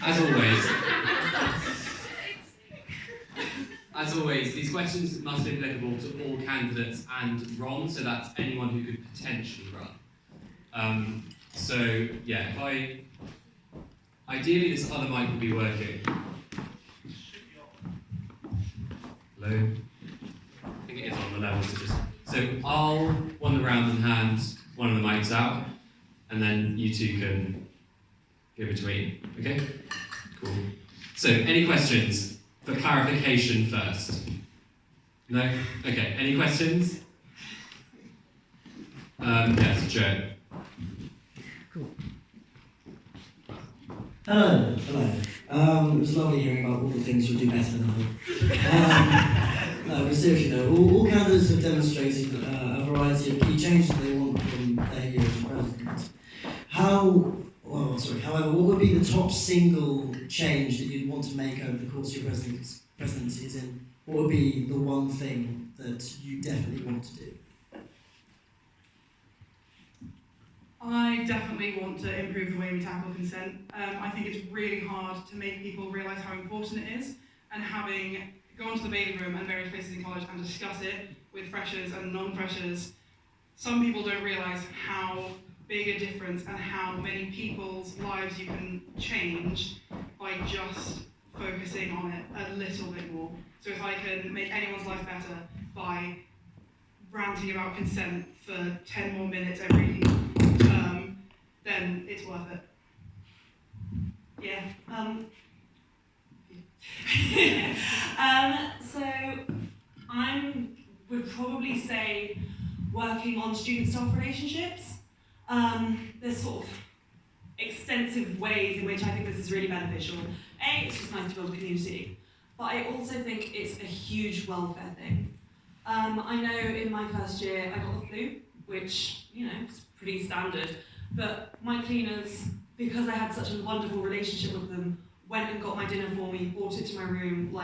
As always, these questions must be applicable to all candidates and Ron, so that's anyone who could potentially run. So yeah, ideally this other mic would be working. Hello? I think it is on the level to just... So I'll wander around and hand one of the mics out, and then you two can go between, okay? Cool. So, any questions? For clarification first. No? Okay, any questions? Yes, Joe. Cool. Hello. It was lovely hearing about all the things you'll do better than I. No, but seriously though, all candidates have demonstrated a variety of key changes they want from their year as president. However, what would be the top single change that you'd want to make over the course of your presidency? As in, what would be the one thing that you definitely want to do? I definitely want to improve the way we tackle consent. I think it's really hard to make people realise how important it is, and having gone to the bathing room and various places in college and discuss it with freshers and non-freshers, some people don't realise how big a difference and how many people's lives you can change by just focusing on it a little bit more. So if I can make anyone's life better by ranting about consent for 10 more minutes every term, then it's worth it. Yeah. So I would probably say working on student-staff relationships. There's sort of extensive ways in which I think this is really beneficial. It's just nice to build a community, but I also think it's a huge welfare thing. I know in my first year I got the flu, which, is pretty standard, but my cleaners, because I had such a wonderful relationship with them, went and got my dinner for me, brought it to my room,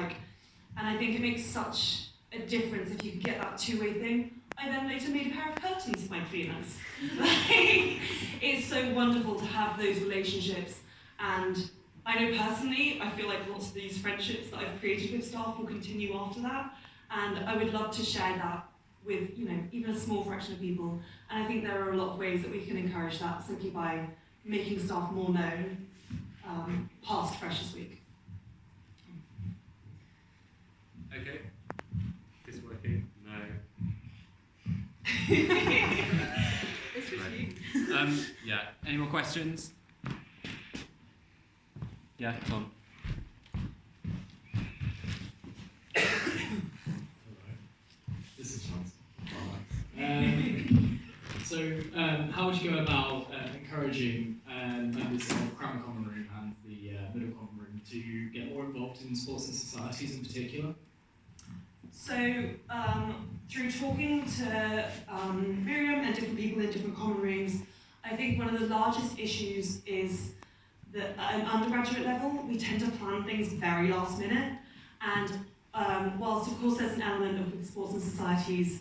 and I think it makes such a difference if you get that two-way thing. I then later made a pair of curtains for my cleaners. It's so wonderful to have those relationships, and I know personally, I feel like lots of these friendships that I've created with staff will continue after that, and I would love to share that with, even a small fraction of people. And I think there are a lot of ways that we can encourage that simply by making staff more known past Freshers Week. Okay. Is this working? No. It's just you. Yeah. Any more questions? Yeah, Tom. This is fun. So, how would you go about encouraging members of Cranmer Common Room and the Middle Common Room to get more involved in sports and societies in particular? So, through talking to Miriam and different people in different common rooms, I think one of the largest issues is that at an undergraduate level, we tend to plan things very last minute. And whilst of course there's an element of with sports and societies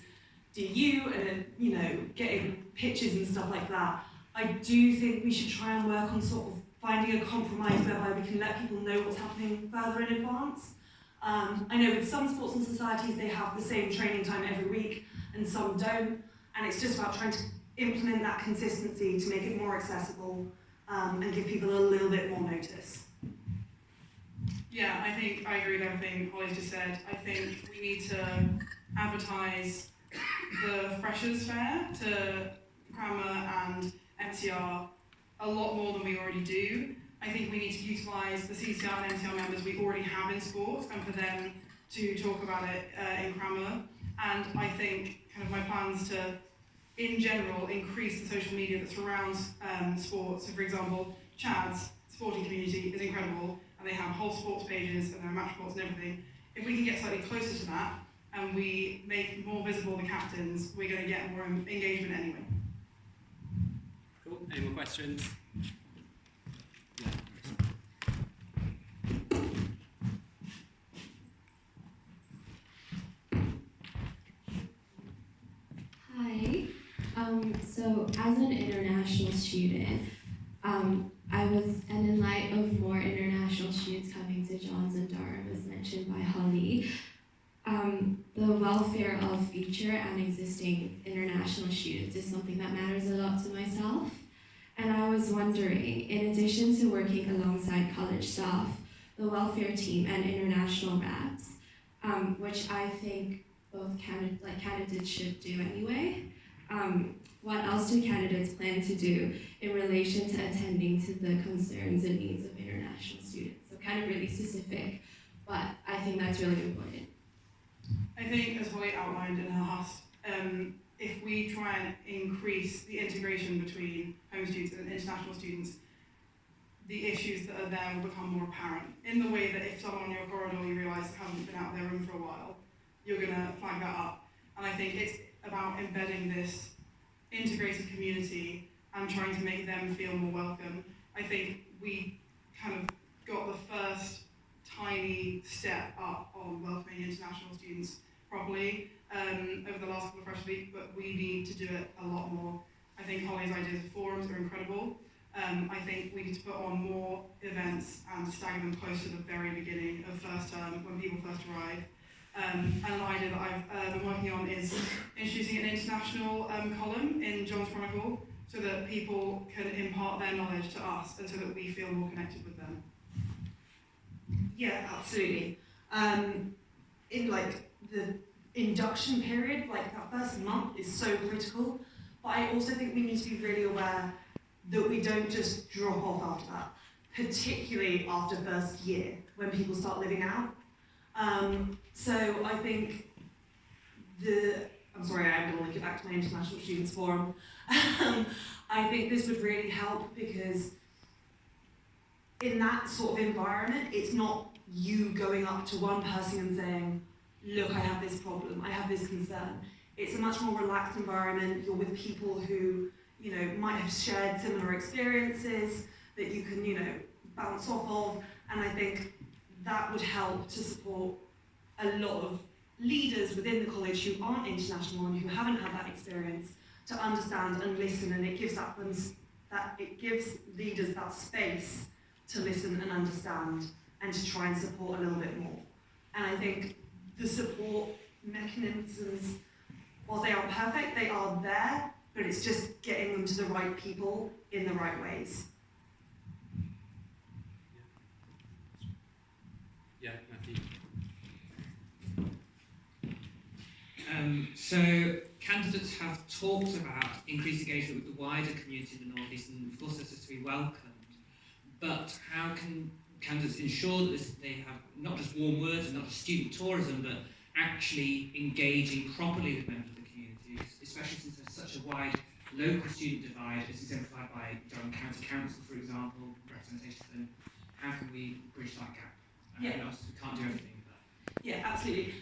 DU and getting pitches and stuff like that, I do think we should try and work on sort of finding a compromise whereby we can let people know what's happening further in advance. I know with some sports and societies they have the same training time every week and some don't, and it's just about trying to implement that consistency to make it more accessible and give people a little bit more notice. Yeah, I think I agree with everything Holly's just said. I think we need to advertise the Freshers' Fair to Cranmer and MCR a lot more than we already do. I think we need to utilise the CCR and MCR members we already have in sports and for them to talk about it in Cranmer. And I think kind of my plans to, in general, increase the social media that surrounds sports. So for example, Chad's sporting community is incredible and they have whole sports pages and their match reports and everything. If we can get slightly closer to that and we make more visible the captains, we're going to get more engagement anyway. Cool. Any more questions? Hi. So as an international student, I was, and in light of more international wondering, in addition to working alongside college staff, the welfare team, and international reps, which I think both candidates should do anyway, what else do candidates plan to do in relation to attending to the concerns and needs of international students? So kind of really specific, but I think that's really important. I think, as Holly outlined in her HUST, if we try and increase the integration between home students and international students, the issues that are there will become more apparent. In the way that if someone on your corridor you realise hasn't been out of their room for a while, you're going to flag that up. And I think it's about embedding this integrated community and trying to make them feel more welcome. I think we kind of got the first tiny step up on welcoming international students properly over the last couple of Fresh Week, but we need to do it a lot more. I think Holly's ideas of forums are incredible. I think we need to put on more events and stagger them close to the very beginning of first term when people first arrive. And an idea that I've been working on is introducing an international column in John's Chronicle so that people can impart their knowledge to us and so that we feel more connected with them. Yeah, absolutely. In like the induction period, like that first month is so critical, but I also think we need to be really aware that we don't just drop off after that, particularly after first year when people start living out. So I think I'm sorry, I am going to link it back to my International Students Forum. I think this would really help because in that sort of environment, it's not you going up to one person and saying, look, I have this problem, I have this concern. It's a much more relaxed environment. You're with people who, you know, might have shared similar experiences that you can, you know, bounce off of. And I think that would help to support a lot of leaders within the college who aren't international and who haven't had that experience to understand and listen, and it gives leaders that space to listen and understand and to try and support a little bit more. And I think the support mechanisms, while they aren't perfect, they are there, but it's just getting them to the right people in the right ways. Yeah, Matthew. So candidates have talked about increased engagement with the wider community in the North East, and of course this is to be welcomed. But how can candidates ensure that they have not just warm words and not just student tourism, but actually engaging properly with members of the community, especially since there's such a wide local student divide, as exemplified by Durham County Council, for example, representation of them. How can we bridge that gap? Yeah. We can't do everything with that. Yeah, absolutely.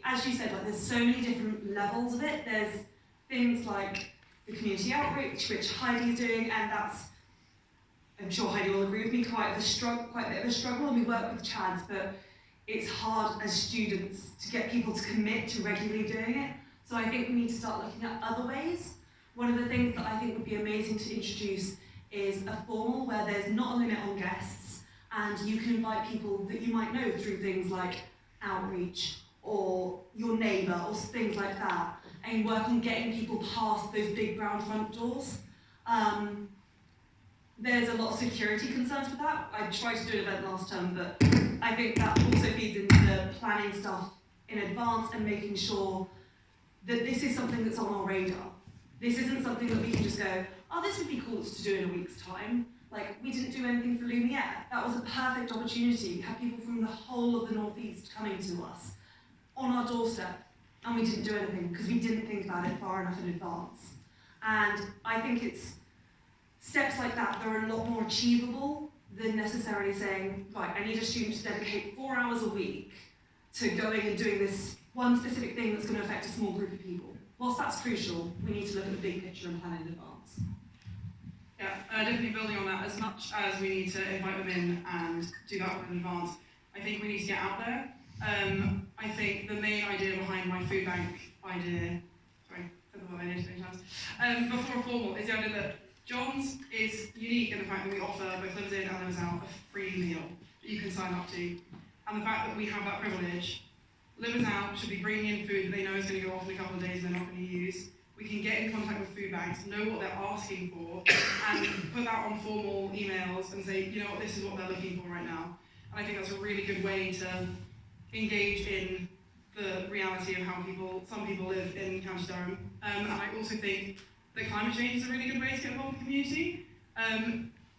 As you said, like, there's so many different levels of it. There's things like the community outreach, which Heidi's doing, and that's, I'm sure Heidi will agree with me, quite a bit of a struggle, and we work with Chads, but it's hard as students to get people to commit to regularly doing it. So I think we need to start looking at other ways. One of the things that I think would be amazing to introduce is a formal where there's not a limit on guests, and you can invite people that you might know through things like outreach or your neighbour or things like that, and work on getting people past those big brown front doors. There's a lot of security concerns with that. I tried to do an event last term, but I think that also feeds into planning stuff in advance and making sure that this is something that's on our radar. This isn't something that we can just go, oh, this would be cool to do in a week's time. Like, we didn't do anything for Lumiere. That was a perfect opportunity. We had people from the whole of the North East coming to us on our doorstep, and we didn't do anything because we didn't think about it far enough in advance. And I think it's steps like that that are a lot more achievable than necessarily saying, right, I need a student to dedicate 4 hours a week to going and doing this one specific thing that's going to affect a small group of people. Whilst that's crucial, we need to look at the big picture and plan in advance. Yeah, definitely building on that, as much as we need to invite them in and do that in advance, I think we need to get out there. I think the main idea behind my food bank idea, before formal, is the idea that John's is unique in the fact that we offer both livers in and livers out a free meal that you can sign up to. And the fact that we have that privilege, livers out should be bringing in food that they know is going to go off in a couple of days and they're not going to use. we can get in contact with food banks, know what they're asking for, and put that on formal emails and say, you know what, this is what they're looking for right now. And I think that's a really good way to engage in the reality of how some people live in County Durham. And I also think that climate change is a really good way to get involved in the community.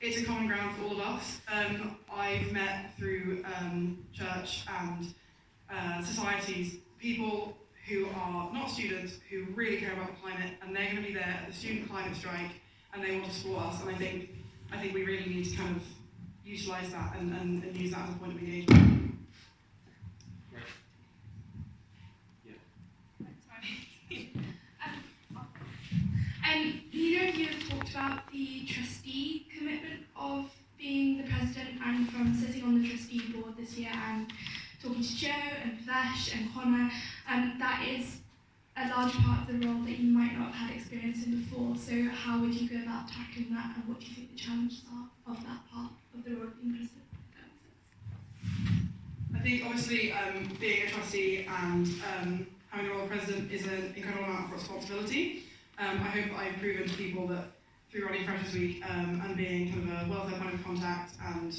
It's a common ground for all of us. I've met through church and societies people who are not students who really care about the climate, and they're going to be there at the student climate strike, and they want to support us. And I think we really need to kind of utilise that and use that as a point of engagement. Right. Neither of you have talked about the trustee commitment of being the president, and from sitting on the trustee board this year and talking to Joe and Vesh and Connor, that is a large part of the role that you might not have had experience in before. So how would you go about tackling that, and what do you think the challenges are of that part of the role of being president? I think obviously being a trustee and having a role of president is an incredible amount of responsibility. I hope that I've proven to people that through running Freshers Week and being kind of a welfare point of contact and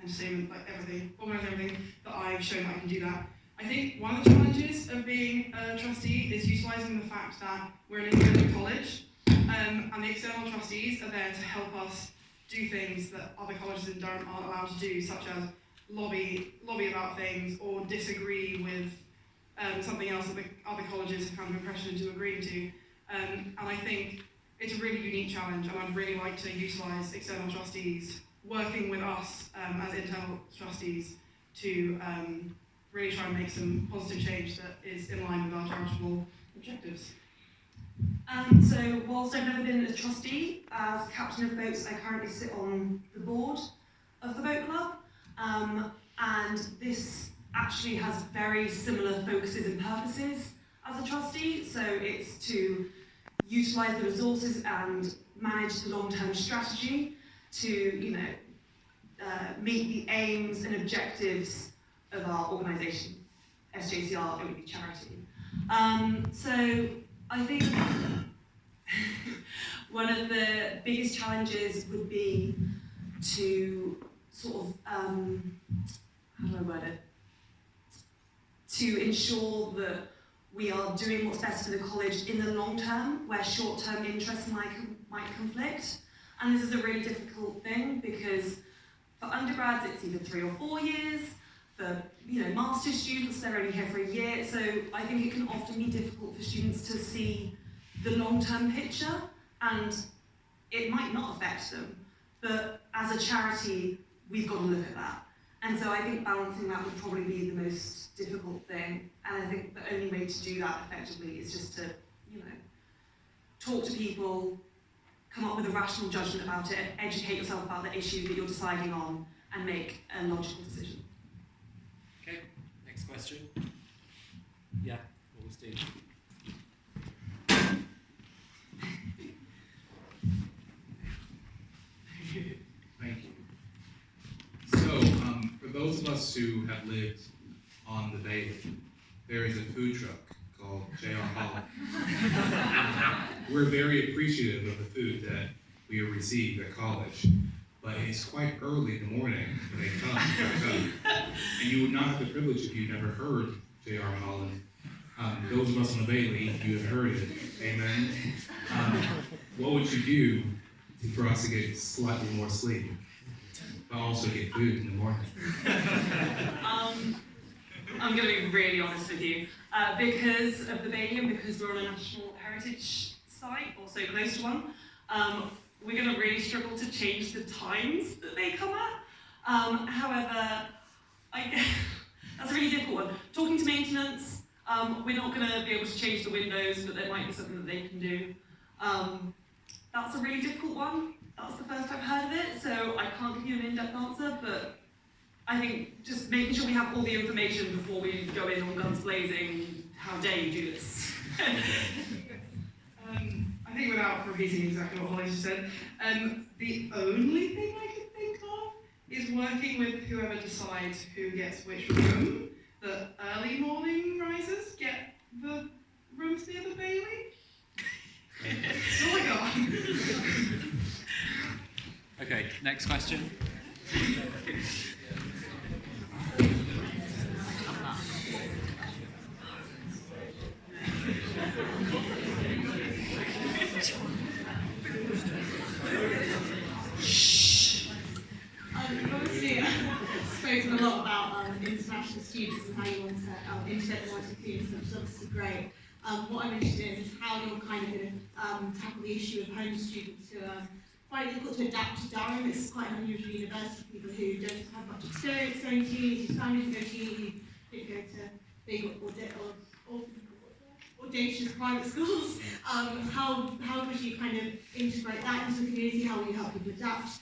entertainment, like everything, organising everything, that I've shown that I can do that. I think one of the challenges of being a trustee is utilising the fact that we're an independent college, and the external trustees are there to help us do things that other colleges in Durham aren't allowed to do, such as lobby about things or disagree with something else that the other colleges have kind of been pressured into agreeing to. And I think it's a really unique challenge, and I'd really like to utilise external trustees working with us as internal trustees to really try and make some positive change that is in line with our charitable objectives. So whilst I've never been a trustee, as captain of boats, I currently sit on the board of the boat club, and this actually has very similar focuses and purposes as a trustee. So it's to utilise the resources and manage the long-term strategy to, meet the aims and objectives of our organisation, SJCR, Only Charity. So I think one of the biggest challenges would be to sort of, how do I word it? To ensure that we are doing what's best for the college in the long term, where short-term interests might conflict. And this is a really difficult thing because for undergrads it's either 3 or 4 years. For master's students, they're only here for a year. So I think it can often be difficult for students to see the long-term picture, and it might not affect them. But as a charity, we've got to look at that. And so I think balancing that would probably be the most difficult thing. And I think the only way to do that effectively is just to, talk to people, come up with a rational judgment about it, educate yourself about the issue that you're deciding on, and make a logical decision. Okay, next question. Yeah, what was Steve? Thank you. So, for those of us who have lived on the Bailey, there is a food truck called JR Holland. We're very appreciative of the food that we receive at college, but it's quite early in the morning when they come. And you would not have the privilege if you'd never heard JR Holland. Those of us on the Bailey, you have heard it. Amen. What would you do for us to get slightly more sleep, but also get food in the morning? I'm going to be really honest with you. Because of the Bailey and because we're on a National Heritage Site, or so close to one, we're going to really struggle to change the times that they come at. However, that's a really difficult one. Talking to maintenance, we're not going to be able to change the windows, but there might be something that they can do. That's a really difficult one. That's the first I've heard of it, so I can't give you an in-depth answer, but I think just making sure we have all the information before we go in on guns blazing, how dare you do this? I think without repeating exactly what Holly just said, the only thing I could think of is working with whoever decides who gets which room. The early morning risers get the rooms near the Bailey. Oh my god. Okay, next question. You've obviously spoken a lot about international students and how you want to integrate them into the community, which is obviously great. What I'm interested in is how you're kind of going to tackle the issue of home students who find it difficult to adapt to Durham. It's quite an unusual university for people who don't have much experience going to uni, whose families go to uni, who didn't go to big or audacious private schools. How would you kind of integrate that into the community? How will you help people adapt?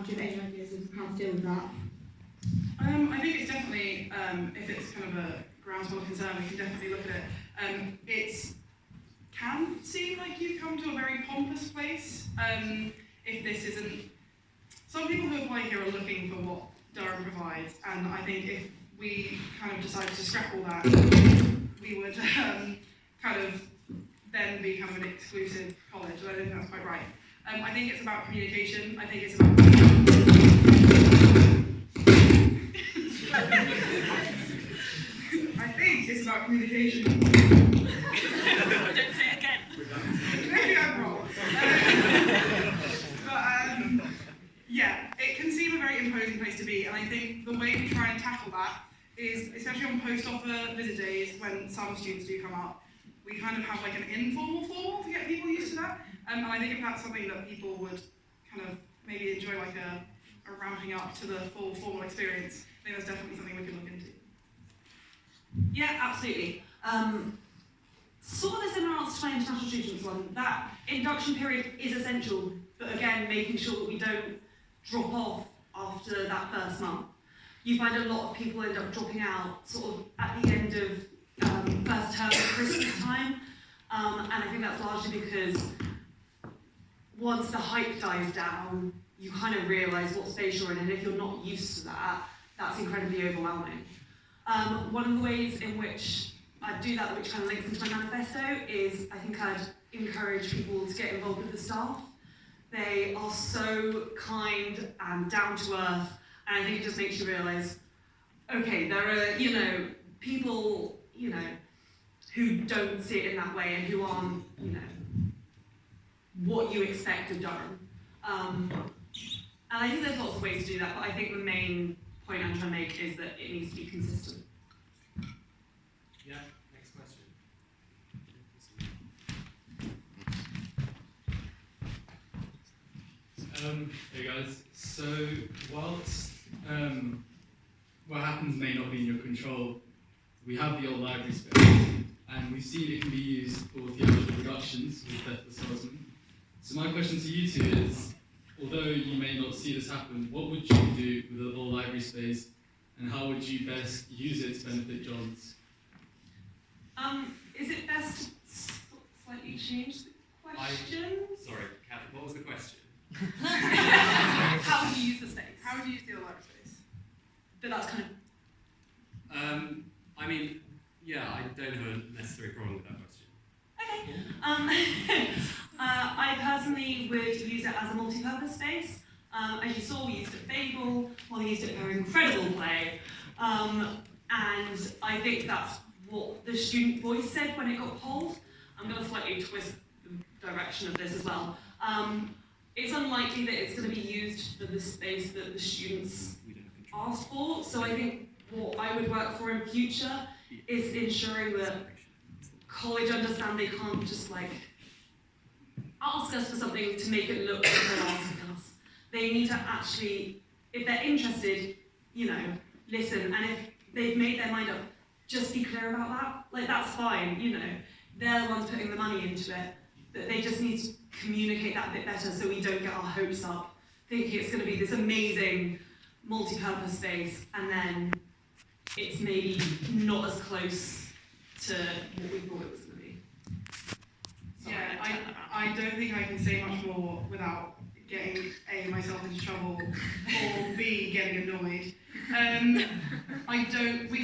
Do you have any ideas of how to deal with that? I think it's definitely, if it's kind of a groundswell concern, we can definitely look at it. It can seem like you've come to a very pompous place. If this isn't, some people who apply here are looking for what Durham provides, and I think if we kind of decided to scrap all that, we would kind of then be kind of an exclusive college. I don't think that's quite right. I think it's about communication. I think it's about communication. Don't say it again. Maybe I'm wrong. But yeah, it can seem a very imposing place to be, and I think the way we try and tackle that is, especially on post-offer visit days, when some students do come up, we kind of have like an informal formal to get people used to that. And I think if that's something that people would kind of maybe enjoy, like a ramping up to the full formal experience, I think that's definitely something we can look into. Yeah, absolutely. Sort of a similar answer to my international students one. That induction period is essential, but again, making sure that we don't drop off after that first month. You find a lot of people end up dropping out sort of at the end of first term at Christmas time, and I think that's largely because once the hype dies down, you kind of realise what space you're in, and if you're not used to that, that's incredibly overwhelming. One of the ways in which I do that, which kind of links into my manifesto, is I think I'd encourage people to get involved with the staff. They are so kind and down to earth, and I think it just makes you realise, okay, there are, people, who don't see it in that way and who aren't, what you expect of Durham. And I think there's lots of ways to do that, but I think the main point I'm trying to make is that it needs to be consistent. Yeah, next question. Hey guys, so whilst what happens may not be in your control, we have the old library space, and we've seen it can be used for theatrical productions with Death of the Salesman. So my question to you two is, although you may not see this happen, what would you do with the old library space, and how would you best use it to benefit Johns? Is it best to slightly change the question? Sorry, Kathy, what was the question? How would you use the space? How would you use the library space? But that's kind of... I don't have a necessary problem with that question. Okay. I personally would use it as a multi-purpose space. As you saw, we used it at Fable, we used it for incredible play. And I think that's what the student voice said when it got polled. I'm going to slightly twist the direction of this as well. It's unlikely that it's going to be used for the space that the students asked for. So I think what I would work for in future is ensuring that college understand they can't just ask us for something to make it look like they're asking us. They need to actually, if they're interested, listen. And if they've made their mind up, just be clear about that. That's fine, They're the ones putting the money into it. But they just need to communicate that a bit better so we don't get our hopes up, thinking it's going to be this amazing multi-purpose space, and then it's maybe not as close to what we thought it was going to be. Sorry, I don't think I can say much more without getting A, myself into trouble, or B, getting annoyed. We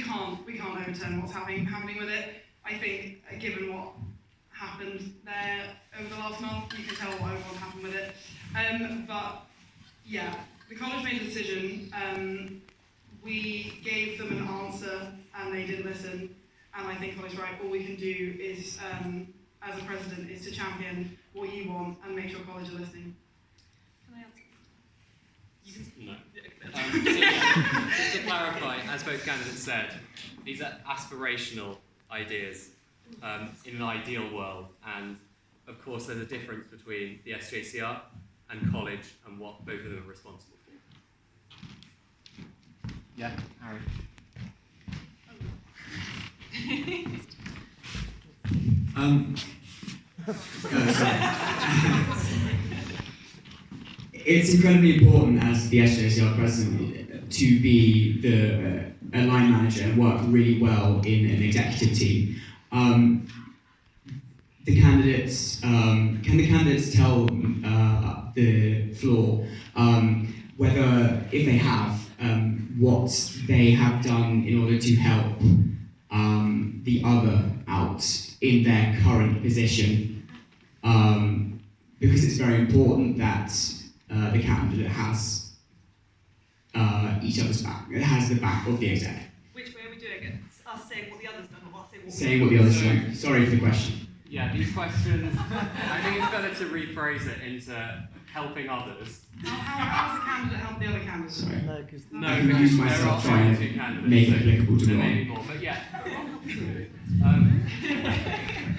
can't overturn what's happening with it. I think, given happened there over the last month. You can tell what overall happened with it. But yeah, the college made a decision. We gave them an answer and they didn't listen. And I think Holly's right. All we can do is, as a president, is to champion what you want and make sure college are listening. Can I answer? No. So yeah, just to clarify, as both candidates said, these are aspirational ideas in an ideal world, and of course there's a difference between the SJCR and college and what both of them are responsible for. Yeah, Harry. It's incredibly important as the SJCR president to be the a line manager and work really well in an executive team. The candidates, can the candidates tell the floor whether, if they have, what they have done in order to help the other out in their current position? Because it's very important that the candidate has each other's back, has the back of the exec. Which way are we doing it? Us saying what the other's done, or us saying what Saying what the other's done. Sorry for the question. Yeah, these questions, I think it's better to rephrase it into helping others. How does the candidate help the other candidate? Sorry. No, I can because use there myself are trying two to candidates. make so it applicable to there may be Ron. more, but yeah.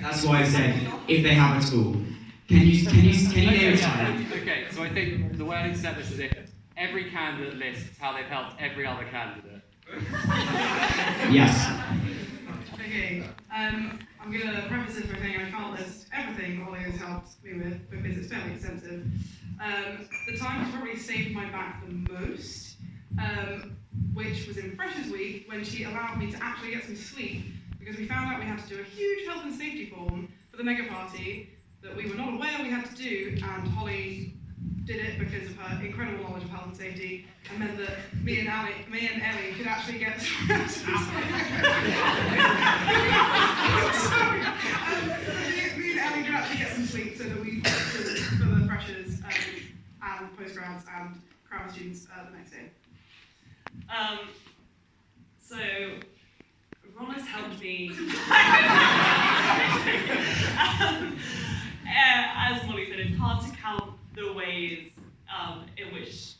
That's why I said, if they have at all. Can you name a time? Okay, so I think the way I set this is if every candidate lists how they've helped every other candidate. Yes. Okay, I'm going to preface this by saying I can't list everything Holly has helped me with because it's fairly extensive. The time has probably saved my back the most, which was in Freshers Week when she allowed me to actually get some sleep because we found out we had to do a huge health and safety form for the mega party that we were not aware we had to do, and Holly did it because of her incredible knowledge of health and safety, and meant that me and Ellie could actually get me and Ellie could actually get some sleep so that we for the freshers and postgrads and craft students the next day. So Ron has helped me. As Molly said, it's hard to count the ways in which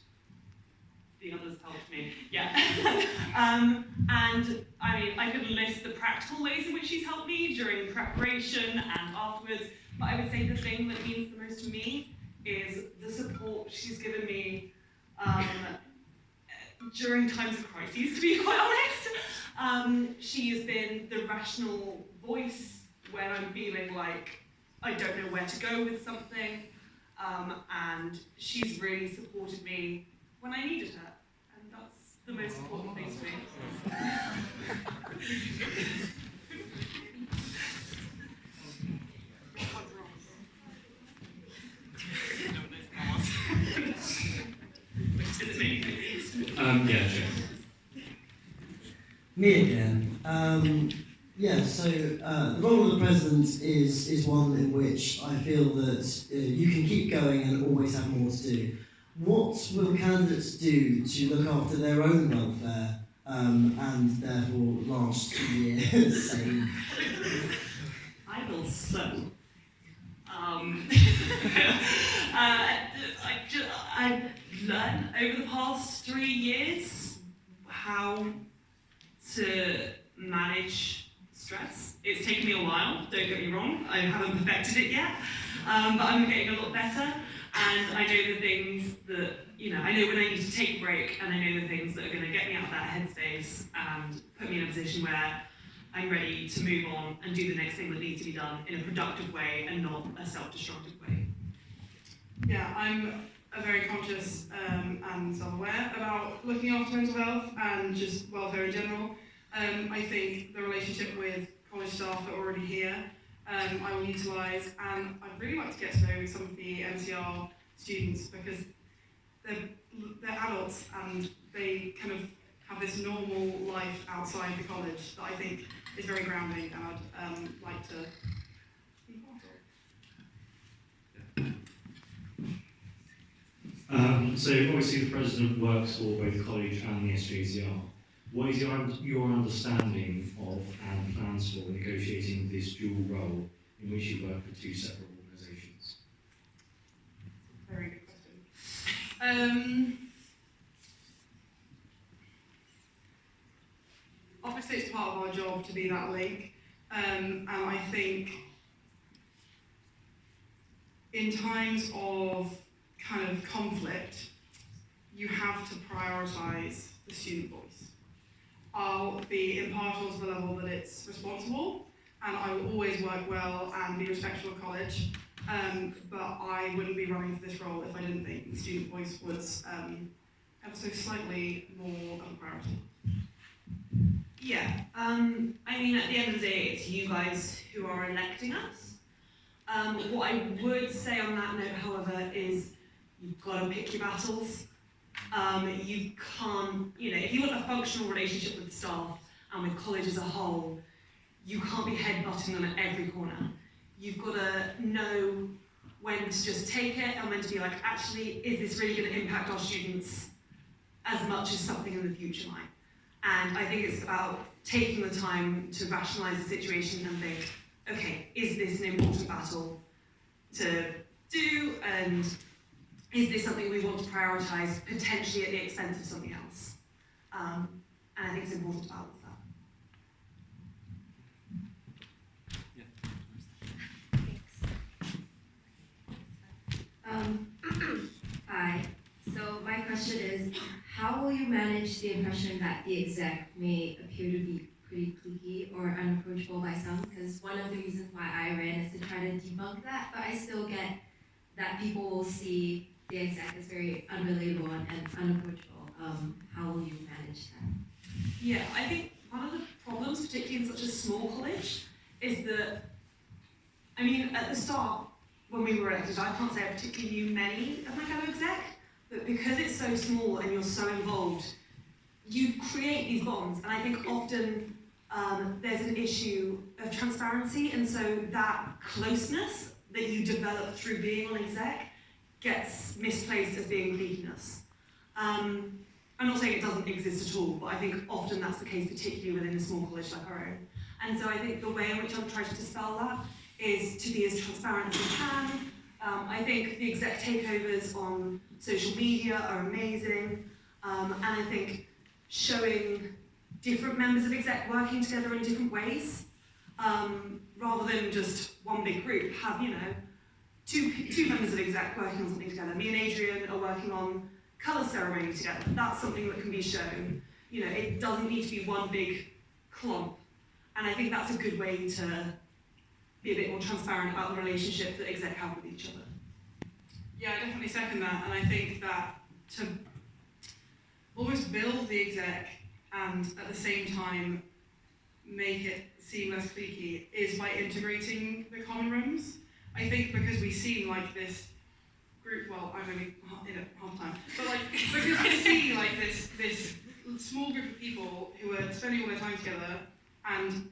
the others helped me. Yeah. And I mean, I could list the practical ways in which she's helped me during preparation and afterwards, but I would say the thing that means the most to me is the support she's given me during times of crises, to be quite honest. She has been the rational voice when I'm feeling like I don't know where to go with something, and she's really supported me when I needed her, and that's the most important thing to me. Yeah, sure. Me again. So the role of the president is one in which I feel that you can keep going and always have more to do. What will candidates do to look after their own welfare and therefore last 2 years? I will sew. I've learned over the past 3 years how to manage stress. It's taken me a while, don't get me wrong, I haven't perfected it yet, but I'm getting a lot better, and I know the things that, I know when I need to take a break, and I know the things that are going to get me out of that headspace and put me in a position where I'm ready to move on and do the next thing that needs to be done in a productive way and not a self-destructive way. Yeah, I'm very conscious and self-aware about looking after mental health and just welfare in general. I think the relationship with college staff that are already here, I will utilise, and I'd really like to get to know some of the MCR students because they're adults and they kind of have this normal life outside the college that I think is very grounding, and I'd like to keep on. So obviously the president works for both the college and the SJCR. What is your understanding of and plans for negotiating this dual role in which you work for two separate organisations? Very good question. Obviously, it's part of our job to be that link, and I think in times of kind of conflict, you have to prioritise the student voice. I'll be impartial to the level that it's responsible, and I will always work well and be respectful of college, but I wouldn't be running for this role if I didn't think the student voice was ever so slightly more of a priority. Yeah, I mean, at the end of the day, it's you guys who are electing us. What I would say on that note, however, is you've got to pick your battles. You can't, if you want a functional relationship with staff and with college as a whole, you can't be headbutting them at every corner. You've got to know when to just take it and when to be like, actually, is this really going to impact our students as much as something in the future might? And I think it's about taking the time to rationalise the situation and think, okay, is this an important battle to do? And is this something we want to prioritise, potentially at the expense of something else? And I think it's important to balance that. Hi. So my question is, how will you manage the impression that the exec may appear to be pretty cliquey or unapproachable by some? Because one of the reasons why I ran is to try to debunk that, but I still get that people will see the exec as very unrelatable and unapproachable. How will you manage that? Yeah, I think one of the problems, particularly in such a small college, is that, I mean, at the start, when we were elected, I can't say I particularly knew many of my fellow exec, but because it's so small and you're so involved, you create these bonds, and I think often there's an issue of transparency, and so that closeness that you develop through being on exec gets misplaced as being cliqueness. I'm not saying it doesn't exist at all, but I think often that's the case, particularly within a small college like our own. And so I think the way in which I'm trying to dispel that is to be as transparent as we can. I think the exec takeovers on social media are amazing, and I think showing different members of exec working together in different ways, rather than just one big group, have, two members of exec working on something together. Me and Adrian are working on colour ceremony together. That's something that can be shown. It doesn't need to be one big clump. And I think that's a good way to be a bit more transparent about the relationship that exec have with each other. Yeah, I definitely second that, and I think that to almost build the exec and at the same time make it seem less cliquey is by integrating the common rooms. I think because we seem like this group, well, I'm only in it half time, but because we see like this small group of people who are spending all their time together and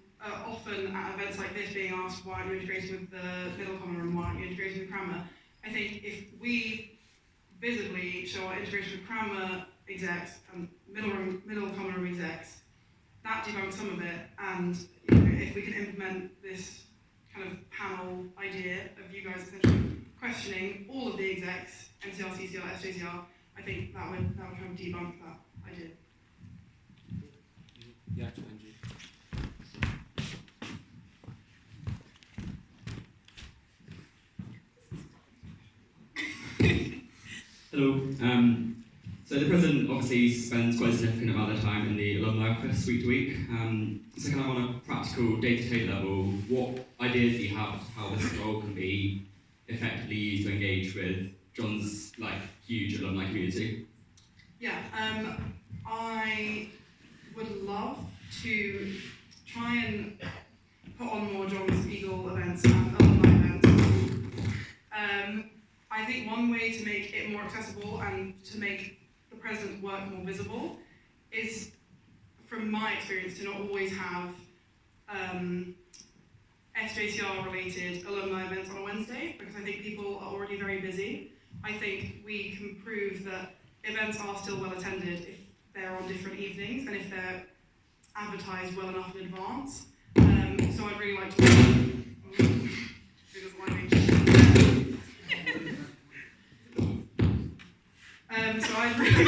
often at events like this being asked, why aren't you integrating with the middle common room, why aren't you integrating with Cranmer? I think if we visibly show our integration with Cranmer execs and middle common room execs, that debunks some of it, and if we can implement this kind of panel idea of you guys essentially questioning all of the execs, MCR, CCR, SJCR, I think that would kind of debunk that idea. Yeah, Angie. Hello. So the president obviously spends quite a significant amount of time in the alumni office week to week. So kind of on a practical day-to-day level, what ideas do you have of how this role can be effectively used to engage with John's huge alumni community? Yeah, I would love to try and put on more John's Eagle events and alumni events. I think one way to make it more accessible and to make the president's work more visible is, from my experience, to not always have SJCR related alumni events on a Wednesday, because I think people are already very busy. I think we can prove that events are still well attended if they're on different evenings and if they're advertised well enough in advance. So I'd really like to. Who doesn't like me? So I'd really.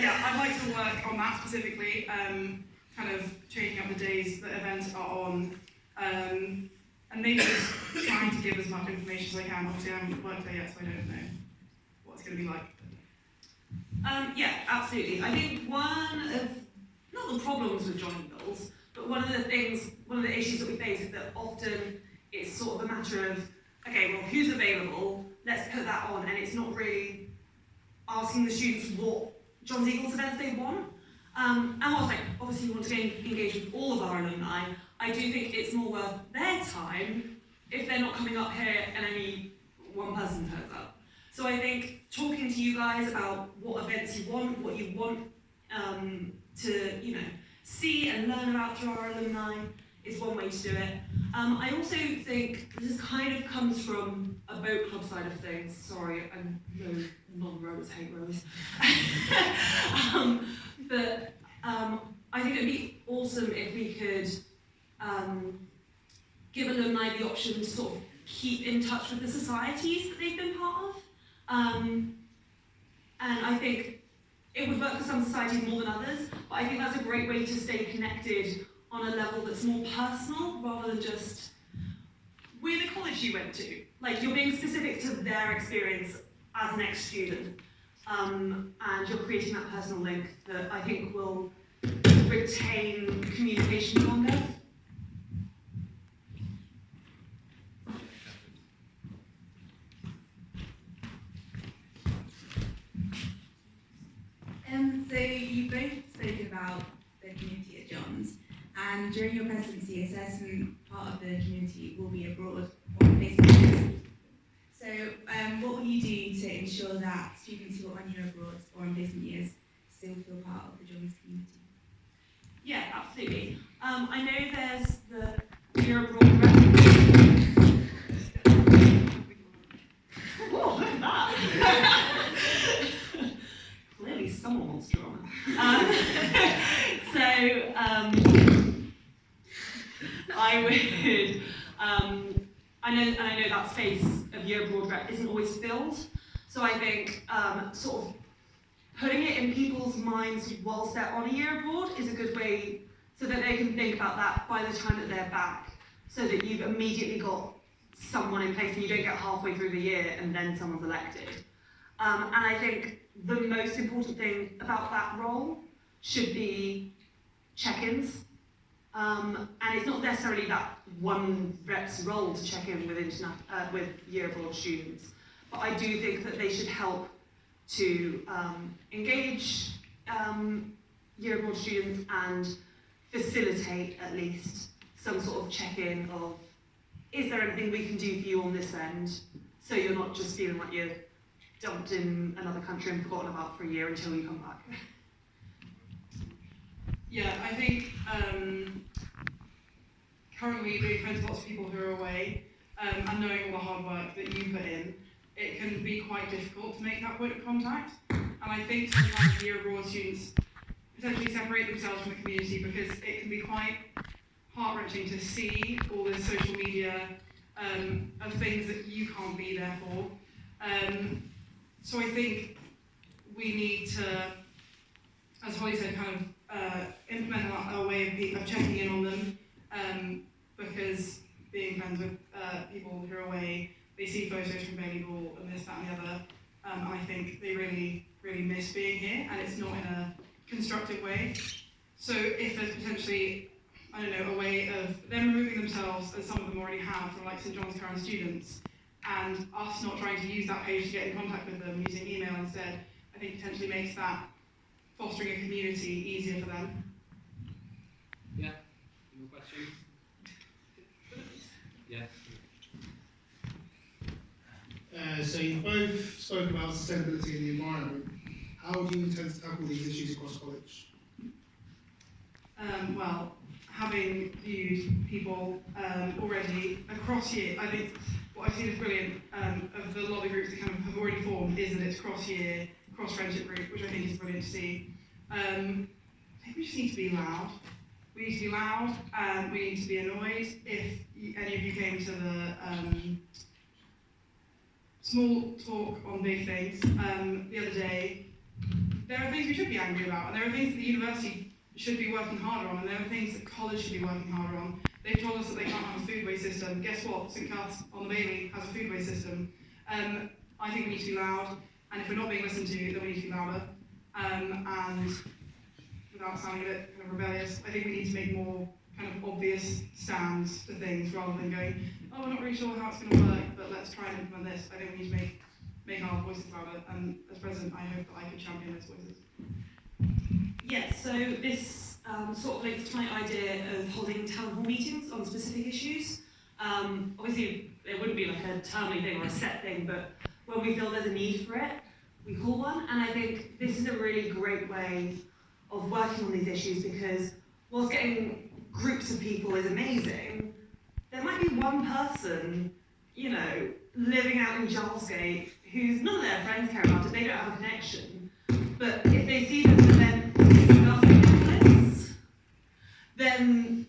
Yeah, I'd like to work on that specifically. Kind of changing up the days that events are on. And maybe just trying to give as much information as I can. Obviously, I haven't worked there yet, so I don't know what it's going to be like. Yeah, absolutely. I think one of, not the problems with joining bills, but one of the issues that we face is that often it's sort of a matter of, okay, well, who's available? Let's put that on, and it's not really asking the students what John Eagles events they want. And whilst obviously we want to engage with all of our alumni, I do think it's more worth their time if they're not coming up here and only one person turns up. So I think talking to you guys about what events you want, what you want to see and learn about through our alumni is one way to do it. I also think this kind of comes from a boat club side of things. Sorry, I know non-rowers hate rowers. But I think it'd be awesome if we could give alumni the option to sort of keep in touch with the societies that they've been part of. And I think it would work for some societies more than others, but I think that's a great way to stay connected on a level that's more personal rather than just, we're the college you went to. Like, you're being specific to their experience as an ex-student, and you're creating that personal link that I think will retain communication longer. So you both spoke about the community at John's, and during your presidency, a certain part of the community will be abroad on placement. So what will you do to ensure that students who are on year abroad or on placement years still feel part of the John's community? Yeah, absolutely. I know there's the year abroad rep. Oh, look at that! Clearly someone wants drama. I would, I know that space of year abroad rep isn't always filled, so I think sort of putting it in people's minds whilst they're on a year abroad is a good way so that they can think about that by the time that they're back, so that you've immediately got someone in place and you don't get halfway through the year and then someone's elected. And I think the most important thing about that role should be check-ins. And it's not necessarily that one rep's role to check in with year abroad students, but I do think that they should help to engage year abroad students and facilitate at least some sort of check-in of, is there anything we can do for you on this end, so you're not just feeling like you're dumped in another country and forgotten about for a year until you come back. Yeah, I think currently being friends with lots of people who are away and knowing all the hard work that you put in, it can be quite difficult to make that point of contact. And I think sometimes year abroad students potentially separate themselves from the community because it can be quite heart-wrenching to see all this social media of things that you can't be there for. So I think we need to, as Holly said, kind of implement a way of checking in on them, because being friends with people who are away, they see photos from Bailey-Ball and this, that and the other, and I think they really, really miss being here, and it's not in a constructive way. So if there's potentially, I don't know, a way of them removing themselves, as some of them already have, from like St John's current students, and us not trying to use that page to get in contact with them using email instead, I think potentially makes that fostering a community easier for them. Yeah, any more questions? Yeah. So you both spoke about sustainability in the environment. How do you intend to tackle these issues across college? Well, having viewed people already across year, I think what I've seen is brilliant of the lobby groups that kind of have already formed is that it's cross-year, cross-friendship group, which I think is brilliant to see. I think we just need to be loud. We need to be loud, and we need to be annoyed. If any of you came to the small talk on big things the other day, there are things we should be angry about, and there are things that the university should be working harder on, and there are things that college should be working harder on. They've told us that they can't have a foodway system. Guess what? St Cuth's on the Bailey has a foodway system. I think we need to be loud, and if we're not being listened to, then we need to be louder. And without sounding a bit kind of rebellious, I think we need to make more kind of obvious stands to things rather than going, oh, we're not really sure how it's going to work, but let's try and implement this. I think we need to make our voices louder, and as president, I hope that I could champion those voices. Yes, so this sort of links to my idea of holding town hall meetings on specific issues. Obviously, it wouldn't be like a termly thing or a set thing, but when we feel there's a need for it, we call one. And I think this is a really great way of working on these issues, because whilst getting groups of people is amazing, there might be one person, you know, living out in Jarlsgate who's none of their friends care about it, they don't have a connection. But if they see this event discussing this, then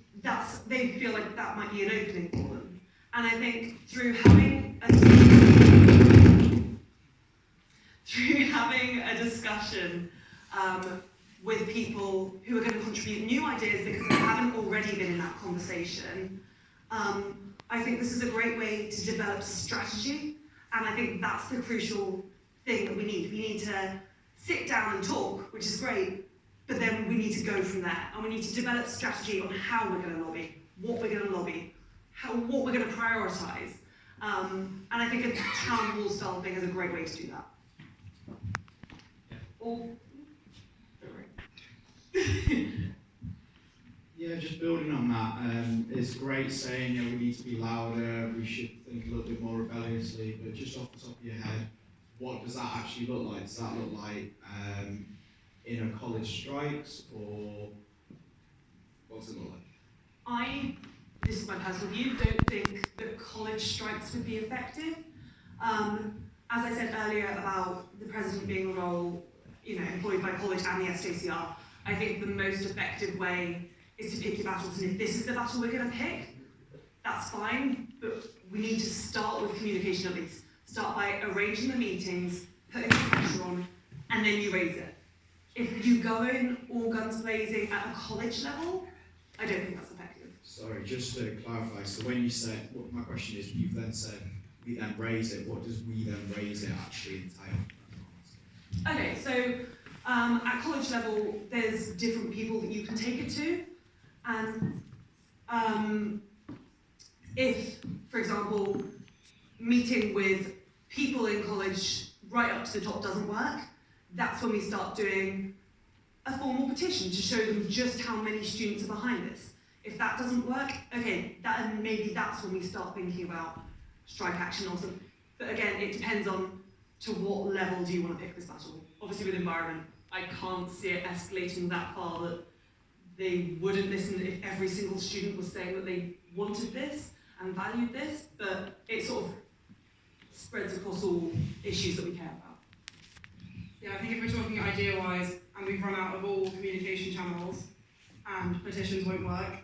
they feel like that might be an opening for them. And I think through having a discussion with people who are going to contribute new ideas because they haven't already been in that conversation, I think this is a great way to develop strategy, and I think that's the crucial thing that we need. We need to sit down and talk, which is great, but then we need to go from there, and we need to develop strategy on how we're going to lobby, what we're going to lobby, what we're going to prioritise, and I think a town hall style thing is a great way to do that. Yeah, just building on that, it's great saying, you know, we need to be louder, we should think a little bit more rebelliously, but just off the top of your head, what does that actually look like? Does that look like inner college strikes, or what does it look like? This is my personal view, don't think that college strikes would be effective. As I said earlier about the president being a role, you know, employed by college and the SJCR, I think the most effective way is to pick your battles, and if this is the battle we're going to pick, that's fine, but we need to start with communication at least. Start by arranging the meetings, putting the pressure on, and then you raise it. If you go in all guns blazing at a college level, I don't think that's effective. Sorry, just to clarify, so when you said, well, my question is, you've then said, we then raise it, what does we then raise it actually entail? Okay, so at college level, there's different people that you can take it to, and if, for example, meeting with people in college right up to the top doesn't work, that's when we start doing a formal petition to show them just how many students are behind this. If that doesn't work, okay, maybe that's when we start thinking about strike action or something. But again, it depends on to what level do you want to pick this battle. Obviously with environment, I can't see it escalating that far that they wouldn't listen if every single student was saying that they wanted this and valued this, but it sort of spreads across all issues that we care about. Yeah, I think if we're talking idea-wise and we've run out of all communication channels and petitions won't work,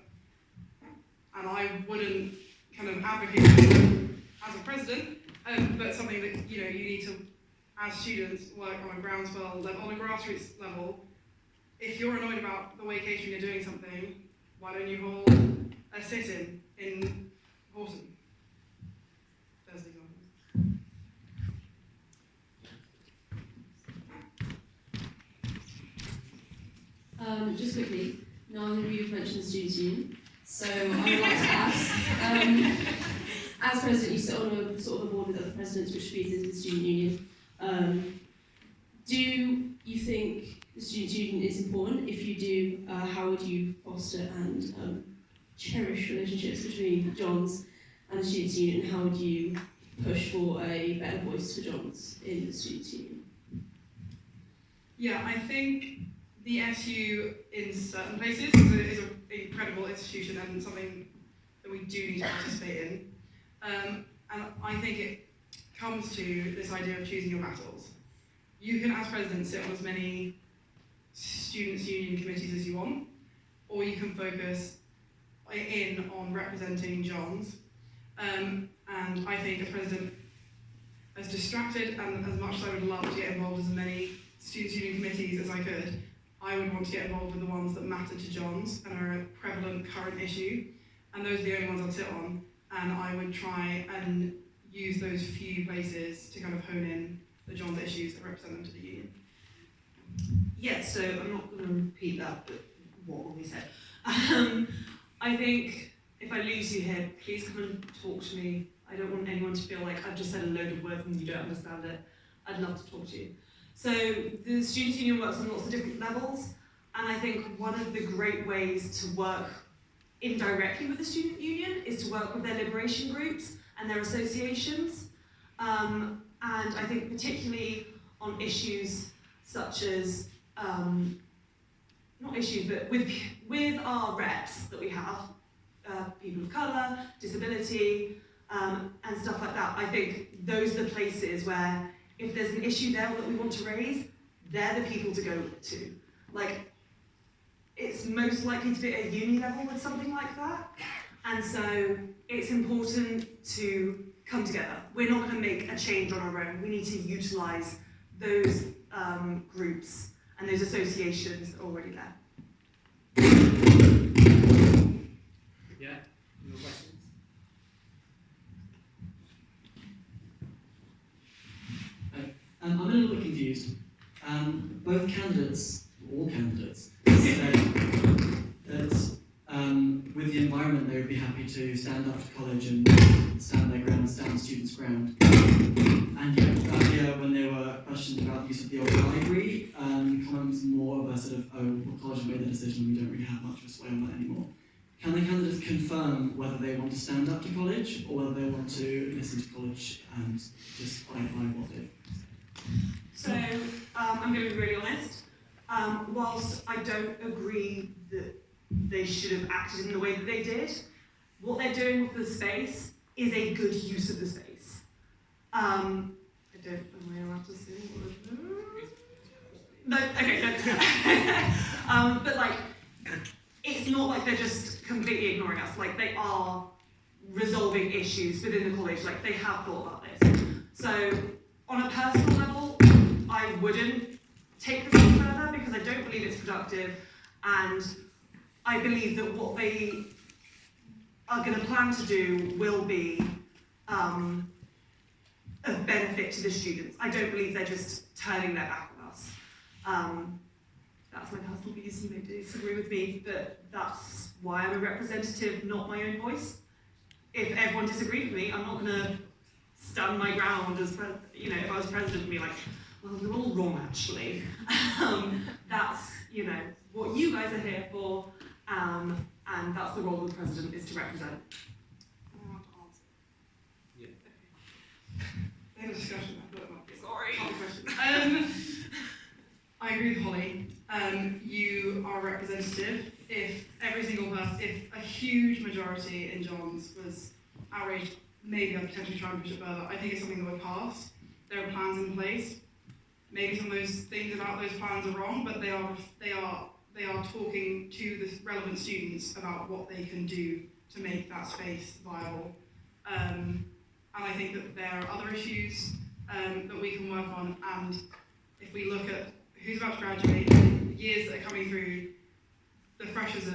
and I wouldn't kind of advocate as a president, but something that you need to, as students, work on a groundswell level, on a grassroots level. If you're annoyed about the way catering are doing something, why don't you hold a sit-in in Horton? There's the example. Just quickly, none of you have mentioned the Students' Union, so I would like to ask, as President, you sit on a sort of a board with other presidents which feeds into the Student Union. Do you think the Students' Union is important? If you do, how would you foster and cherish relationships between Johns and the Students' Union? How would you push for a better voice for Johns in the Students' Union? Yeah, I think the SU in certain places is an incredible institution and something that we do need to participate in. And I think it comes to this idea of choosing your battles. You can, as president, sit on as many students' union committees as you want, or you can focus in on representing Johns. And I think, as president, as distracted and as much as I would love to get involved in as many students' union committees as I could, I would want to get involved with the ones that matter to Johns and are a prevalent current issue. And those are the only ones I'd sit on. And I would try and use those few places to kind of hone in the Johns issues that represent them to the union. Yeah, so I'm not going to repeat that, but what we said. I think if I lose you here, please come and talk to me. I don't want anyone to feel like I've just said a load of words and you don't understand it. I'd love to talk to you. So the Students' Union works on lots of different levels, and I think one of the great ways to work indirectly with the Student Union is to work with their liberation groups and their associations. And I think particularly on issues such as, not issues, but with our reps that we have, people of colour, disability, and stuff like that, I think those are the places where if there's an issue there that we want to raise, they're the people to go to. Like, it's most likely to be at a uni level with something like that. And so it's important to come together. We're not going to make a change on our own. We need to utilise those groups and those associations that are already there. Yeah, no questions? I'm a little bit confused. Both candidates, all candidates, said that with the environment they would be happy to stand up to college and stand their ground, stand students' ground. And yet earlier when they were questioned about the use of the old library, comments more of a sort of, oh, well, college made the decision, we don't really have much of a sway on that anymore. Can the candidates confirm whether they want to stand up to college or whether they want to listen to college and just find what they? So I'm going to be really honest. Whilst I don't agree that they should have acted in the way that they did, what they're doing with the space is a good use of the space. I don't know where I'm allowed to say what. No, okay, no. But like, it's not like they're just completely ignoring us. Like, they are resolving issues within the college. Like, they have thought about this. So on a personal level, I wouldn't take this any further because I don't believe it's productive, and I believe that what they are going to plan to do will be of benefit to the students. I don't believe they're just turning their back on us. That's my personal views. You may disagree with me, but that's why I'm a representative, not my own voice. If everyone disagreed with me, I'm not going to stand my ground as, if I was president and be like, well, you're all wrong, actually. That's, what you guys are here for, and that's the role of the president, is to represent. Yeah. They had a discussion. Sorry. I agree with Holly. You are a representative. If every single person, if a huge majority in Johns was outraged, maybe I'd potentially try and push it further. I think it's something that would pass. There are plans in place. Maybe some of those things about those plans are wrong, but they are talking to the relevant students about what they can do to make that space viable. And I think that there are other issues that we can work on, and if we look at who's about to graduate, the years that are coming through, the freshers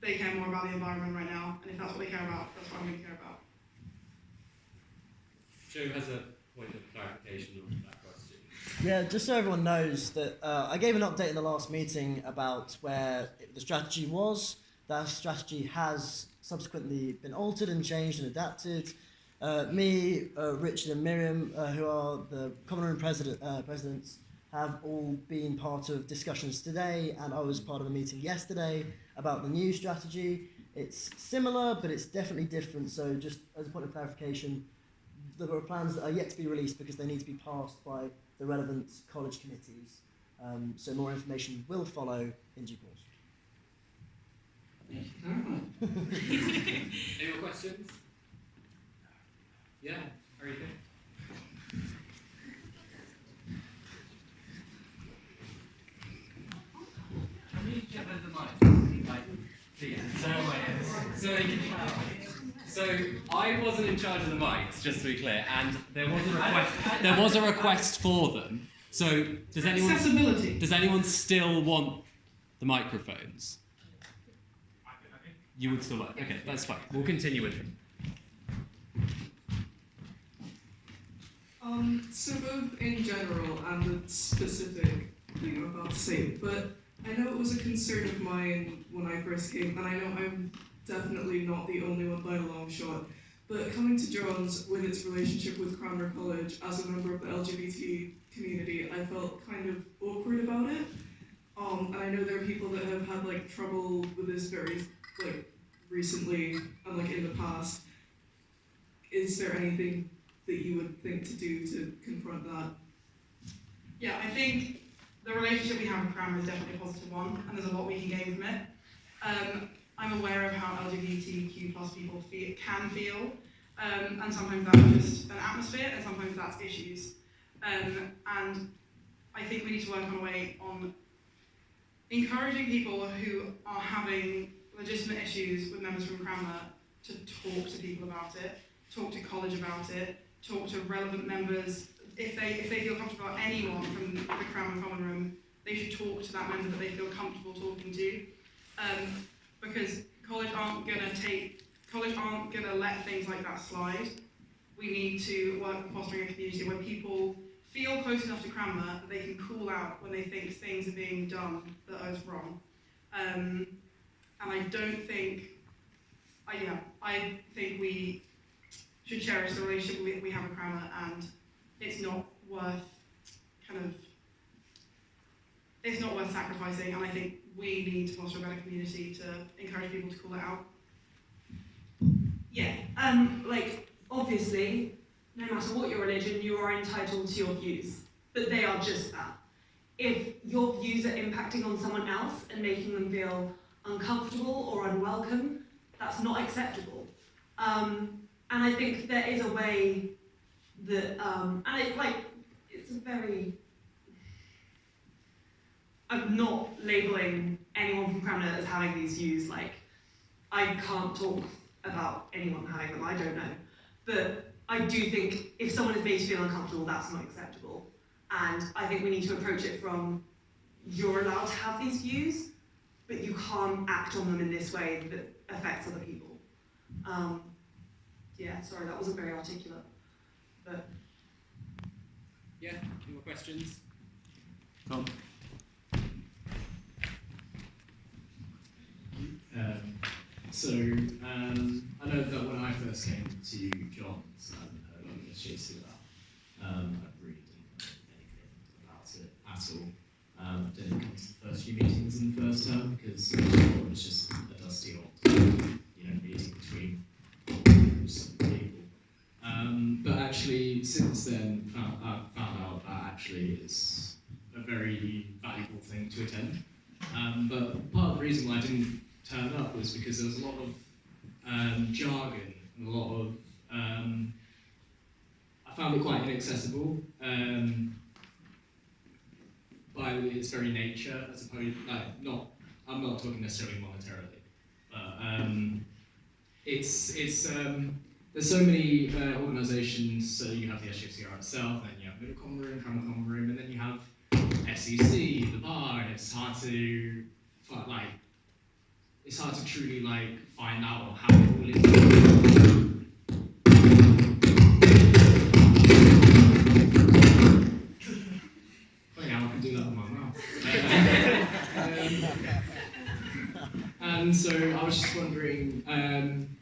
they care more about the environment right now, and if that's what they care about, that's what I'm going to care about. Joe has a point of clarification on that question. Yeah, just so everyone knows that I gave an update in the last meeting about where the strategy was. That strategy has subsequently been altered and changed and adapted. Me, Richard and Miriam, who are the Common Room presidents, have all been part of discussions today, and I was part of a meeting yesterday about the new strategy. It's similar, but it's definitely different, so just as a point of clarification, there are plans that are yet to be released because they need to be passed by the relevant college committees. So more information will follow in due course. Any more questions? Yeah, very good. Can we get rid of the mic? Like, please, so I wasn't in charge of the mics, just to be clear, and there was a request. There was a request for them. So does anyone still want the microphones? You would still like. Okay, that's fine. We'll continue with it. So both in general and the specific thing I'm about to say, but I know it was a concern of mine when I first came, and I know I'm definitely not the only one by a long shot, but coming to John's with its relationship with Cranmer College as a member of the LGBT community, I felt kind of awkward about it. And I know there are people that have had like trouble with this very like recently and like in the past. Is there anything that you would think to do to confront that? Yeah, I think the relationship we have with Cranmer is definitely a positive one, and there's a lot we can gain from it. I'm aware of how LGBTQ plus people can feel, and sometimes that's just an atmosphere, and sometimes that's issues. And I think we need to work on a way on encouraging people who are having legitimate issues with members from Cranmer to talk to people about it, talk to college about it, talk to relevant members. If they feel comfortable about anyone from the Cranmer Common Room, they should talk to that member that they feel comfortable talking to. Because college aren't gonna let things like that slide. We need to work on fostering a community where people feel close enough to Cranmer that they can call out when they think things are being done that are wrong. And I don't think, I think we should cherish the relationship we have with Cranmer, and it's not worth sacrificing, and I think we need to foster a better community to encourage people to call it out. Yeah, like, obviously, no matter what your religion, you are entitled to your views, but they are just that. If your views are impacting on someone else and making them feel uncomfortable or unwelcome, that's not acceptable. And I think there is a way that, and it's a very, I'm not labelling anyone from Cranmer as having these views, like, I can't talk about anyone having them, I don't know. But I do think if someone is made to feel uncomfortable, that's not acceptable. And I think we need to approach it from, you're allowed to have these views, but you can't act on them in this way that affects other people. Yeah, sorry, that wasn't very articulate, but... Yeah, any more questions? Tom? I know that when I first came to John's and heard about the SJCR, I really didn't know anything about it at all. Didn't come to the first few meetings in the first term because it was just a dusty old, meeting between groups of people. But actually, since then, I've found out that actually it's a very valuable thing to attend. But part of the reason why I didn't turn up was because there was a lot of jargon and a lot of I found it quite inaccessible by its very nature, as opposed I'm not talking necessarily monetarily, but it's there's so many organisations. So you have the SJCR itself, then you have Middle Common Room, Cranmer Common Room, and then you have SEC, the bar, and it's hard to it's hard to truly find out how it all is. Funny how I can do that with my mouth. And so I was just wondering,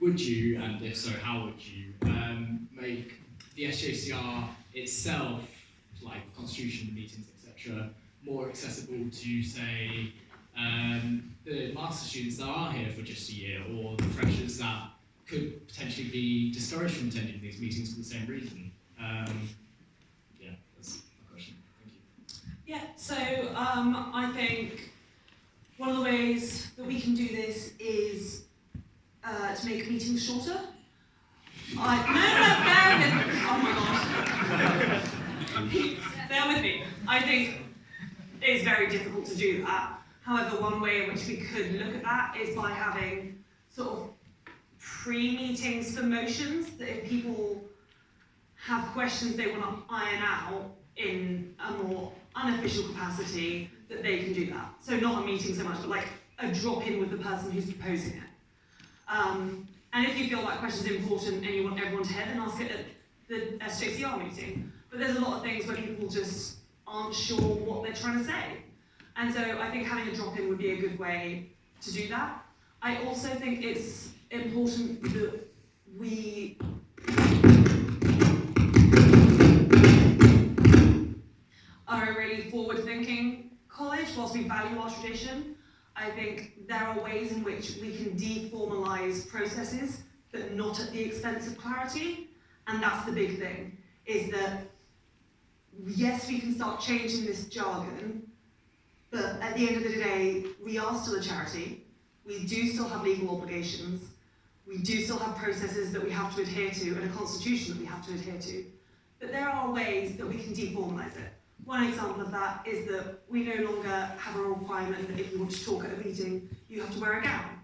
would you, and if so, how would you, make the SJCR itself, like constitution meetings, etc., more accessible to, say, the master students that are here for just a year, or the freshers that could potentially be discouraged from attending these meetings for the same reason? Yeah, that's my question. Thank you. Yeah, so I think one of the ways that we can do this is to make meetings shorter. No, bear with Bear with me. I think it's very difficult to do that. However, one way in which we could look at that is by having sort of pre-meetings for motions, that if people have questions they want to iron out in a more unofficial capacity, that they can do that. So not a meeting so much, but like a drop-in with the person who's proposing it. And if you feel that question is important and you want everyone to hear, then ask it at the SJCR meeting. But there's a lot of things where people just aren't sure what they're trying to say. And so I think having a drop-in would be a good way to do that. I also think it's important that we are a really forward-thinking college, whilst we value our tradition. I think there are ways in which we can deformalise processes, but not at the expense of clarity. And that's the big thing, is that yes, we can start changing this jargon, but at the end of the day, we are still a charity. We do still have legal obligations. We do still have processes that we have to adhere to and a constitution that we have to adhere to. But there are ways that we can deformalise it. One example of that is that we no longer have a requirement that if you want to talk at a meeting, you have to wear a gown.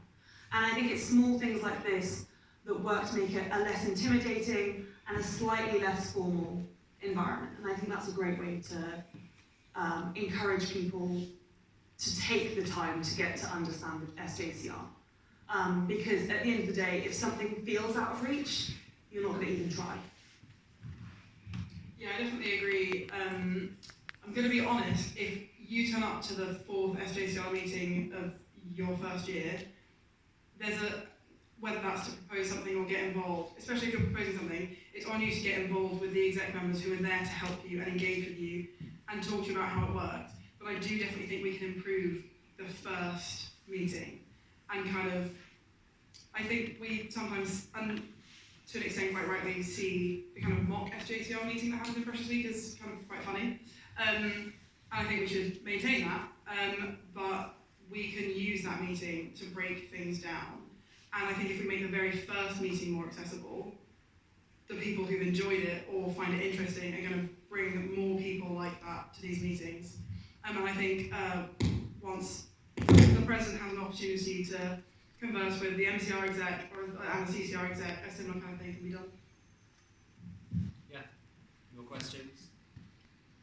And I think it's small things like this that work to make it a less intimidating and a slightly less formal environment. And I think that's a great way to encourage people to take the time to get to understand the SJCR. Because at the end of the day, if something feels out of reach, you're not going to even try. Yeah, I definitely agree. I'm going to be honest, if you turn up to the 4th SJCR meeting of your first year, whether that's to propose something or get involved, especially if you're proposing something, it's on you to get involved with the exec members who are there to help you and engage with you and talk to you about how it works. But I do definitely think we can improve the first meeting and kind of, I think we sometimes, and to an extent quite rightly, see the kind of mock SJCR meeting that happens in Freshers Week as kind of quite funny. And I think we should maintain that, but we can use that meeting to break things down. And I think if we make the very first meeting more accessible, the people who've enjoyed it or find it interesting are going to bring more people like that to these meetings. And I think once the president has an opportunity to converse with the MCR exec and the CCR exec, a similar kind of thing can be done. Yeah, more questions?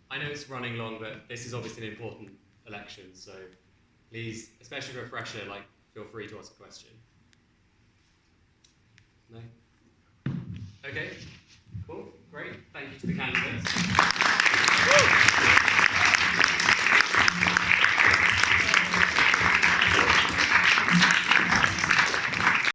I know it's running long, but this is obviously an important election, so please, especially for a fresher, feel free to ask a question. No? Okay, cool, great. Thank you to the candidates.